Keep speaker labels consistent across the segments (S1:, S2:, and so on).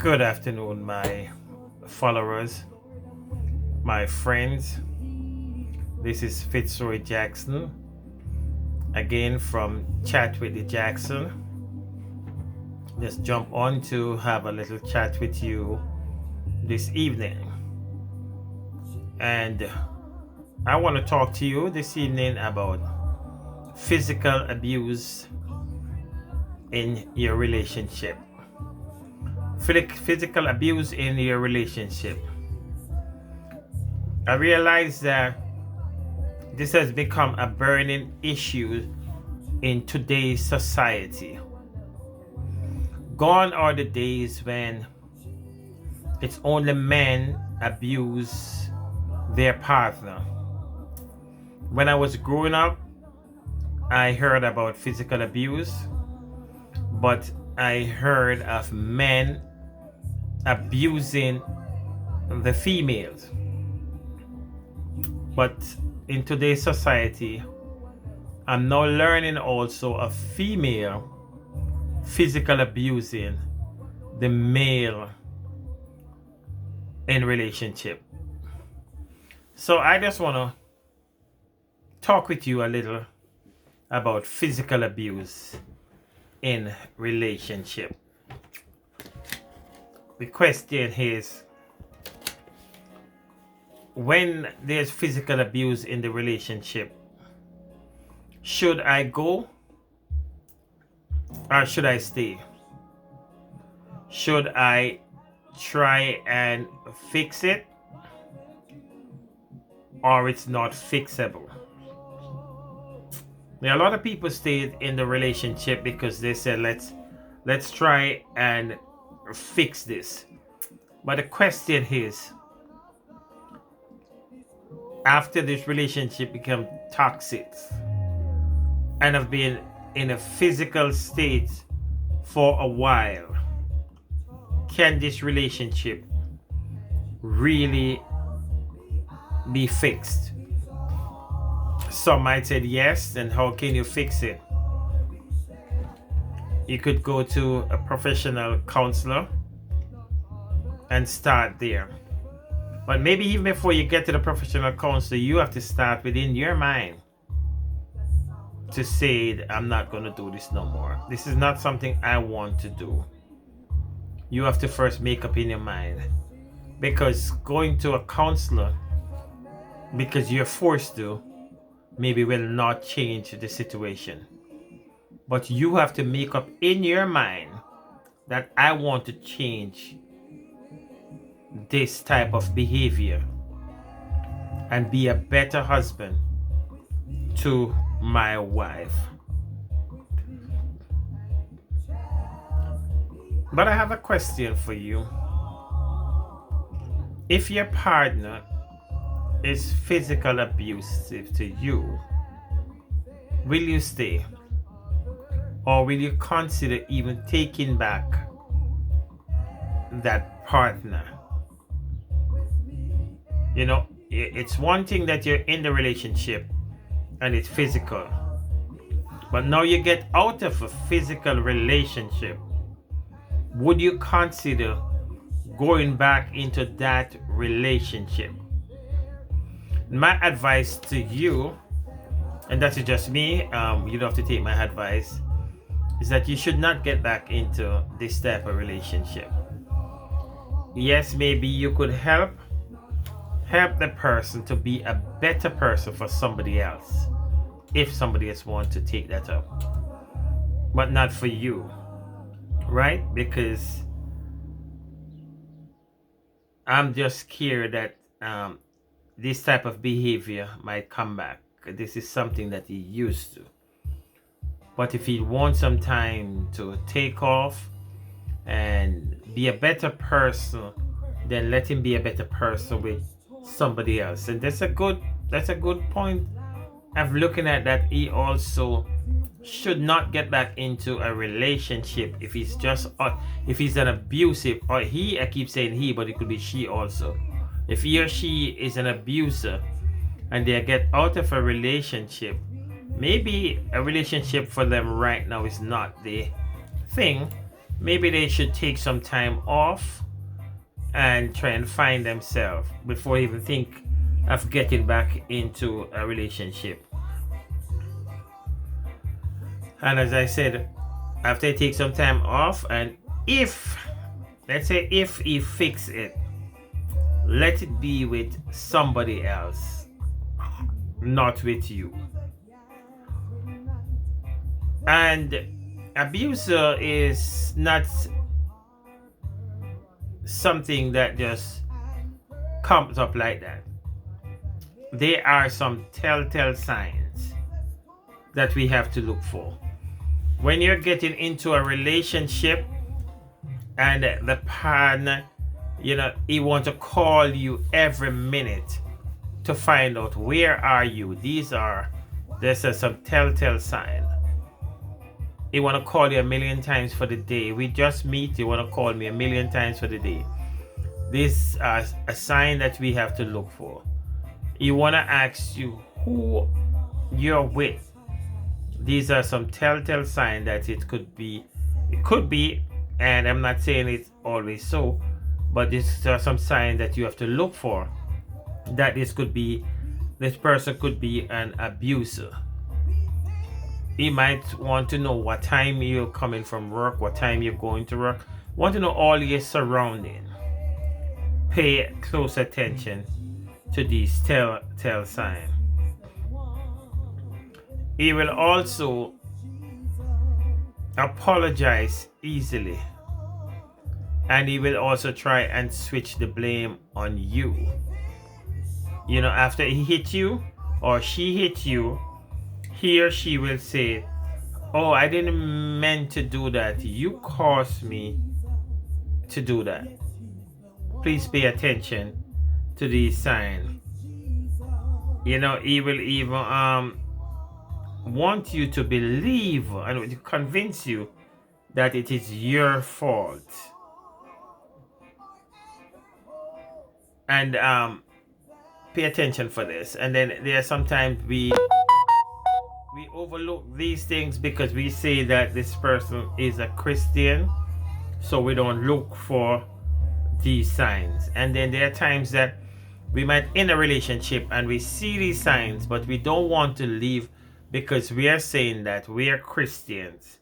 S1: Good afternoon, my followers, my friends. This is Fitzroy Jackson again from Chat with the Jackson. Just jump on to have a little chat with you this evening. And I want to talk to you this evening about physical abuse in your relationship. Physical abuse in your relationship. I realize that this has become a burning issue in today's society. Gone are the days when it's only men abuse their partner. When I was growing up, I heard about physical abuse, but I heard of men abusing the females. But in today's society, I'm now learning also of female physical abusing the male in relationship. So I just want to talk with you a little about physical abuse in relationship. The question is, when there's physical abuse in the relationship, should I go or should I stay? Should I try and fix it, or it's not fixable? Now, a lot of people stay in the relationship because they said, let's try and fix this. But the question is, after this relationship become toxic and have been in a physical state for a while, can this relationship really be fixed? Some might say yes, and how can you fix it? You could go to a professional counselor and start there. But maybe even before you get to the professional counselor, you have to start within your mind to say, I'm not going to do this no more. This is not something I want to do. You have to first make up in your mind. Because going to a counselor, because you're forced to, maybe will not change the situation. But you have to make up in your mind that I want to change this type of behavior and be a better husband to my wife. But I have a question for you. If your partner is physical abusive to you, will you stay? Or will you consider even taking back that partner? You know, it's one thing that you're in the relationship and it's physical. But now you get out of a physical relationship. Would you consider going back into that relationship? My advice to you, and that's just me, you don't have to take my advice, is that you should not get back into this type of relationship. Yes, maybe you could help the person to be a better person for somebody else, if somebody else wants to take that up, but not for you, right? Because I'm just scared that this type of behavior might come back. This is something that he used to. But if he wants some time to take off and be a better person, then let him be a better person with somebody else. And that's a good point of looking at that. He also should not get back into a relationship if he's an abusive, or I keep saying he, but it could be she also. If he or she is an abuser and they get out of a relationship, maybe a relationship for them right now is not the thing, maybe they should take some time off and try and find themselves before they even think of getting back into a relationship. And as I said, after they take some time off, and if, let's say, if he fix it, let it be with somebody else, not with you. And abuser is not something that just comes up like that. There are some telltale signs that we have to look for. When you're getting into a relationship and the partner, he wants to call you every minute to find out where are you. This is some telltale sign. He want to call you a million times for the day. We just meet, you want to call me a million times for the day. This is a sign that we have to look for. He want to ask you who you're with. These are some telltale signs that it could be, and I'm not saying it's always so, but these are some signs that you have to look for, that this person could be an abuser. He might want to know what time you're coming from work, what time you're going to work, want to know all your surrounding. Pay close attention to these telltale signs. He will also apologize easily, and he will also try and switch the blame on you. After he hit you or she hit you, he or she will say, "Oh, I didn't meant to do that. You caused me to do that." Please pay attention to these signs. He will even want you to believe and to convince you that it is your fault. And pay attention for this. And then there are sometimes we overlook these things because we say that this person is a Christian, so we don't look for these signs. And then there are times that we might in a relationship and we see these signs, but we don't want to leave because we are saying that we are Christians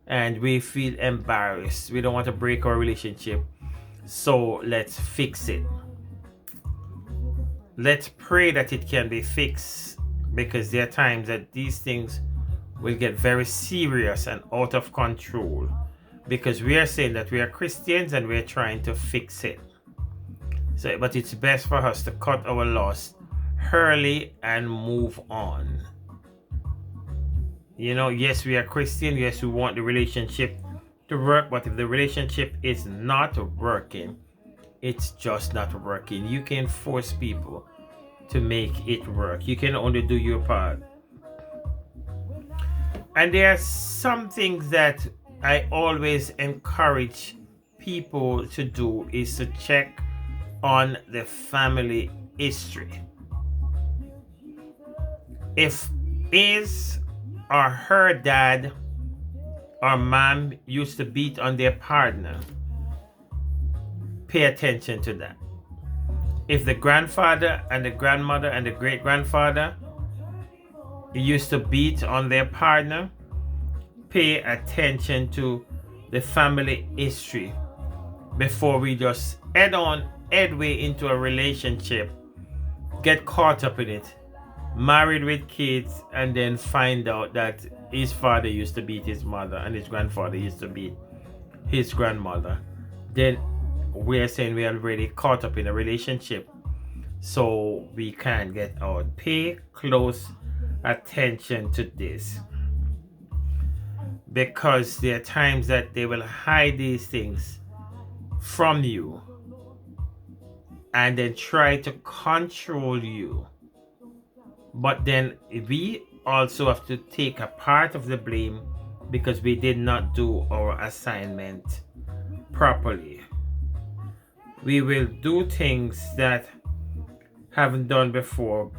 S1: and we feel embarrassed. We don't want to break our relationship, so let's fix it. Let's pray that it can be fixed, because there are times that these things will get very serious and out of control because we are saying that we are Christians and we're trying to fix it. But it's best for us to cut our loss early and move on. Yes, we are Christian. Yes, we want the relationship to work, but if the relationship is not working, it's just not working. You can force people to make it work. You can only do your part. And there are some things that I always encourage people to do is to check on the family history. If his or her dad or mom used to beat on their partner, pay attention to that. If the grandfather and the grandmother and the great-grandfather used to beat on their partner, pay attention to the family history before we just headway into a relationship, get caught up in it, married with kids, and then find out that his father used to beat his mother and his grandfather used to beat his grandmother. Then we're saying we're already caught up in a relationship, so we can't get out. Pay close attention to this, because there are times that they will hide these things from you and then try to control you. But then we also have to take a part of the blame because we did not do our assignment properly. We will do things that haven't done before,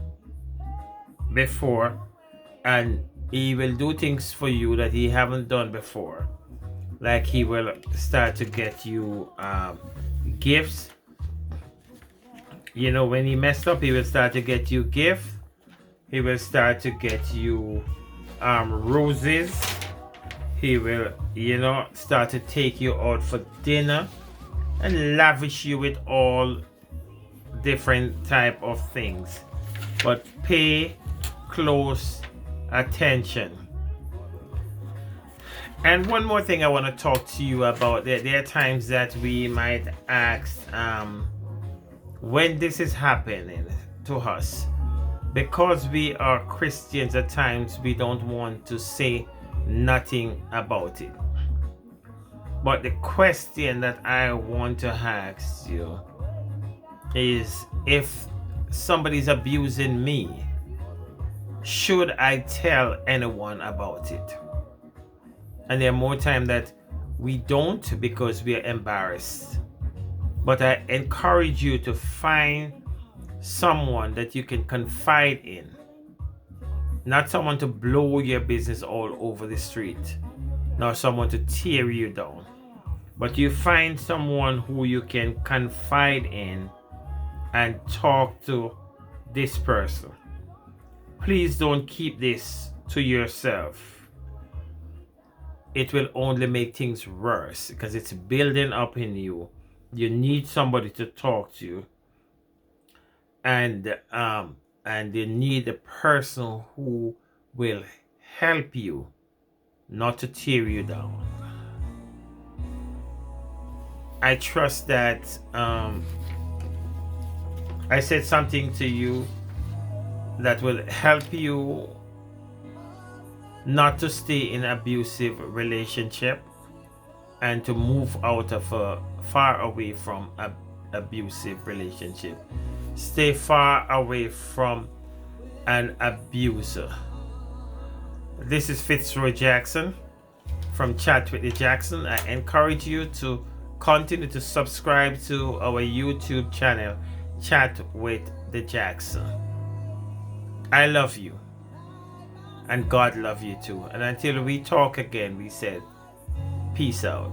S1: and he will do things for you that he haven't done before. Like he will start to get you gifts. You know, when he messed up, he will start to get you gifts. He will start to get you roses. He will, start to take you out for dinner and lavish you with all different type of things. But pay close attention. And one more thing I want to talk to you about. There are times that we might ask, when this is happening to us, because we are Christians, at times we don't want to say nothing about it. But the question that I want to ask you is, if somebody's abusing me, should I tell anyone about it? And there are more times that we don't because we are embarrassed. But I encourage you to find someone that you can confide in. Not someone to blow your business all over the street. Not someone to tear you down. But you find someone who you can confide in and talk to this person. Please don't keep this to yourself. It will only make things worse because it's building up in you. You need somebody to talk to, and you need a person who will help you, not to tear you down. I trust that I said something to you that will help you not to stay in an abusive relationship and to move out of far away from an abusive relationship. Stay far away from an abuser. This is Fitzroy Jackson from Chat with the Jackson. I encourage you to continue to subscribe to our YouTube channel, Chat with the Jackson. I love you, and God love you too. And until we talk again, we said, peace out.